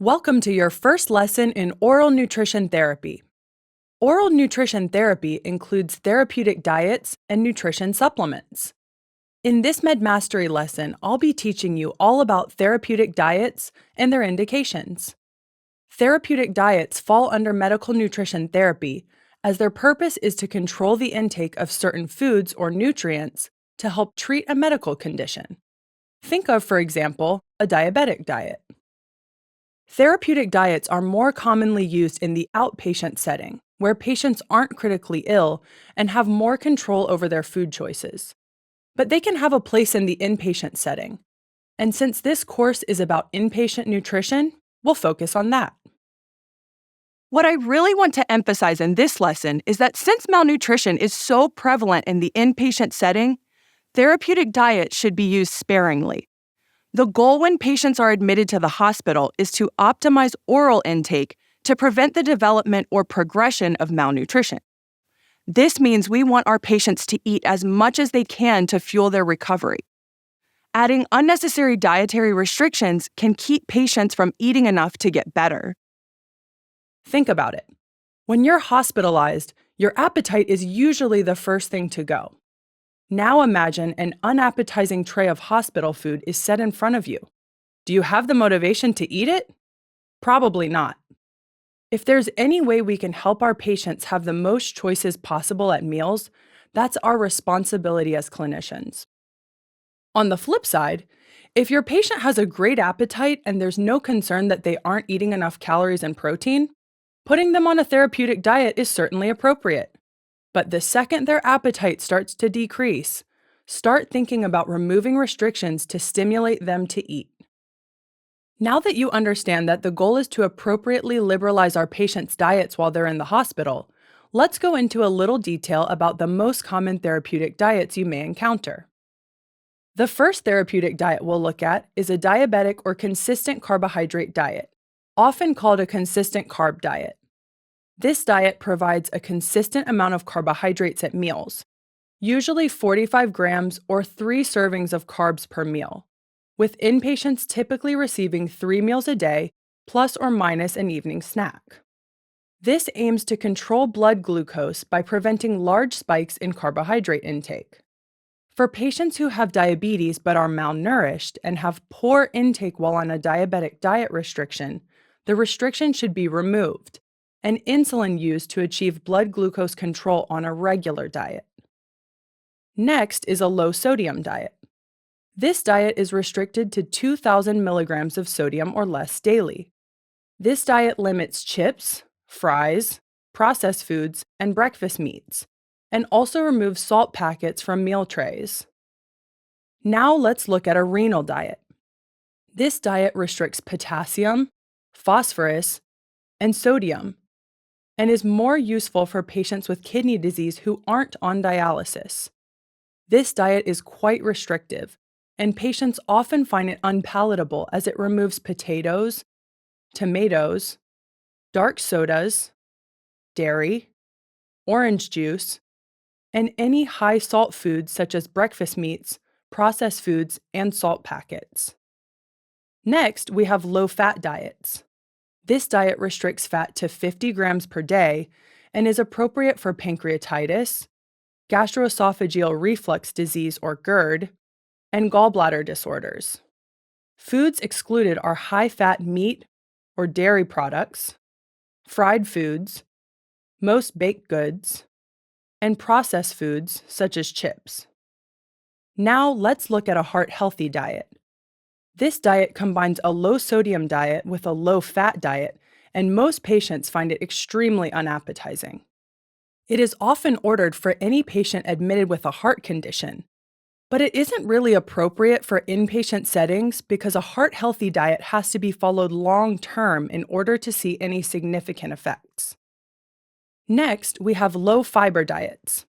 Welcome to your first lesson in oral nutrition therapy. Oral nutrition therapy includes therapeutic diets and nutrition supplements. In this MedMastery lesson, I'll be teaching you all about therapeutic diets and their indications. Therapeutic diets fall under medical nutrition therapy as their purpose is to control the intake of certain foods or nutrients to help treat a medical condition. Think of, for example, a diabetic diet. Therapeutic diets are more commonly used in the outpatient setting, where patients aren't critically ill and have more control over their food choices. But they can have a place in the inpatient setting. And since this course is about inpatient nutrition, we'll focus on that. What I really want to emphasize in this lesson is that since malnutrition is so prevalent in the inpatient setting, therapeutic diets should be used sparingly. The goal when patients are admitted to the hospital is to optimize oral intake to prevent the development or progression of malnutrition. This means we want our patients to eat as much as they can to fuel their recovery. Adding unnecessary dietary restrictions can keep patients from eating enough to get better. Think about it. When you're hospitalized, your appetite is usually the first thing to go. Now imagine an unappetizing tray of hospital food is set in front of you. Do you have the motivation to eat it? Probably not. If there's any way we can help our patients have the most choices possible at meals, that's our responsibility as clinicians. On the flip side, if your patient has a great appetite and there's no concern that they aren't eating enough calories and protein, putting them on a therapeutic diet is certainly appropriate. But the second their appetite starts to decrease, start thinking about removing restrictions to stimulate them to eat. Now that you understand that the goal is to appropriately liberalize our patients' diets while they're in the hospital, let's go into a little detail about the most common therapeutic diets you may encounter. The first therapeutic diet we'll look at is a diabetic or consistent carbohydrate diet, often called a consistent carb diet. This diet provides a consistent amount of carbohydrates at meals, usually 45 grams or 3 servings of carbs per meal, with inpatients typically receiving 3 meals a day plus or minus an evening snack. This aims to control blood glucose by preventing large spikes in carbohydrate intake. For patients who have diabetes but are malnourished and have poor intake while on a diabetic diet restriction, the restriction should be removed and insulin used to achieve blood glucose control on a regular diet. Next is a low-sodium diet. This diet is restricted to 2,000 milligrams of sodium or less daily. This diet limits chips, fries, processed foods, and breakfast meats, and also removes salt packets from meal trays. Now let's look at a renal diet. This diet restricts potassium, phosphorus, and sodium, and is more useful for patients with kidney disease who aren't on dialysis. This diet is quite restrictive, and patients often find it unpalatable as it removes potatoes, tomatoes, dark sodas, dairy, orange juice, and any high-salt foods such as breakfast meats, processed foods, and salt packets. Next, we have low-fat diets. This diet restricts fat to 50 grams per day and is appropriate for pancreatitis, gastroesophageal reflux disease or GERD, and gallbladder disorders. Foods excluded are high-fat meat or dairy products, fried foods, most baked goods, and processed foods such as chips. Now let's look at a heart-healthy diet. This diet combines a low-sodium diet with a low-fat diet, and most patients find it extremely unappetizing. It is often ordered for any patient admitted with a heart condition, but it isn't really appropriate for inpatient settings because a heart-healthy diet has to be followed long-term in order to see any significant effects. Next, we have low-fiber diets.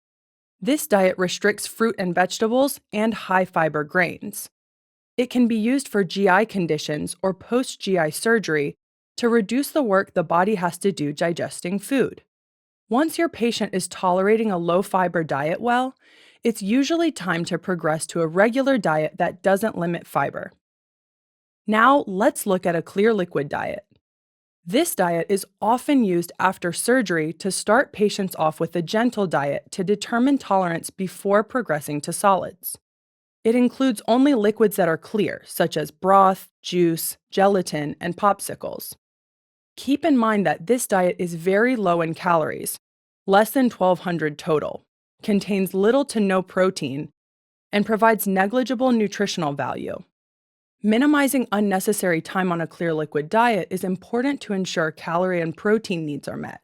This diet restricts fruit and vegetables and high-fiber grains. It can be used for GI conditions or post-GI surgery to reduce the work the body has to do digesting food. Once your patient is tolerating a low-fiber diet well, it's usually time to progress to a regular diet that doesn't limit fiber. Now, let's look at a clear liquid diet. This diet is often used after surgery to start patients off with a gentle diet to determine tolerance before progressing to solids. It includes only liquids that are clear, such as broth, juice, gelatin, and popsicles. Keep in mind that this diet is very low in calories, less than 1,200 total, contains little to no protein, and provides negligible nutritional value. Minimizing unnecessary time on a clear liquid diet is important to ensure calorie and protein needs are met.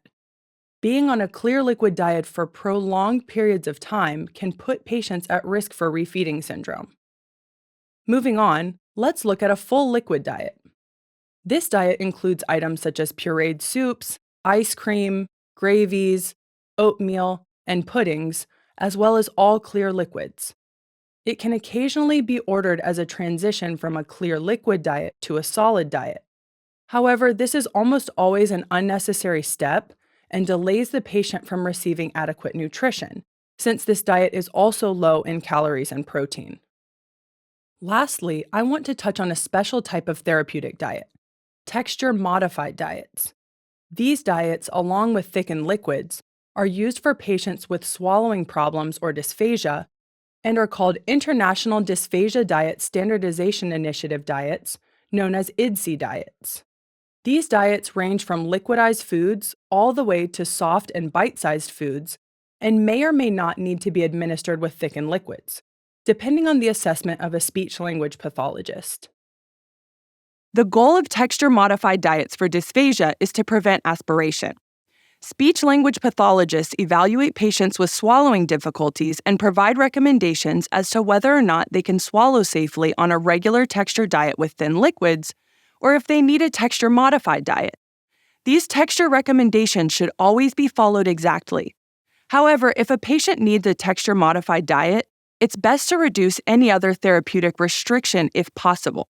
Being on a clear liquid diet for prolonged periods of time can put patients at risk for refeeding syndrome. Moving on, let's look at a full liquid diet. This diet includes items such as pureed soups, ice cream, gravies, oatmeal, and puddings, as well as all clear liquids. It can occasionally be ordered as a transition from a clear liquid diet to a solid diet. However, this is almost always an unnecessary step and delays the patient from receiving adequate nutrition, since this diet is also low in calories and protein. Lastly, I want to touch on a special type of therapeutic diet: texture-modified diets. These diets, along with thickened liquids, are used for patients with swallowing problems or dysphagia and are called International Dysphagia Diet Standardization Initiative diets, known as IDSI diets. These diets range from liquidized foods all the way to soft and bite-sized foods and may or may not need to be administered with thickened liquids, depending on the assessment of a speech-language pathologist. The goal of texture-modified diets for dysphagia is to prevent aspiration. Speech-language pathologists evaluate patients with swallowing difficulties and provide recommendations as to whether or not they can swallow safely on a regular texture diet with thin liquids, or if they need a texture-modified diet. These texture recommendations should always be followed exactly. However, if a patient needs a texture-modified diet, it's best to reduce any other therapeutic restriction if possible.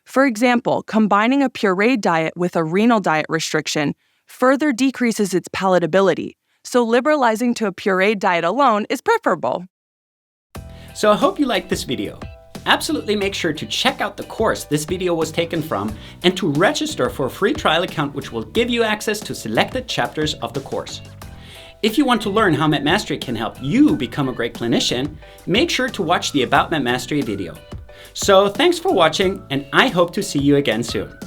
For example, combining a pureed diet with a renal diet restriction further decreases its palatability, so liberalizing to a pureed diet alone is preferable. So I hope you liked this video. Absolutely make sure to check out the course this video was taken from and to register for a free trial account which will give you access to selected chapters of the course. If you want to learn how MedMastery can help you become a great clinician, make sure to watch the About MedMastery video. So thanks for watching, and I hope to see you again soon.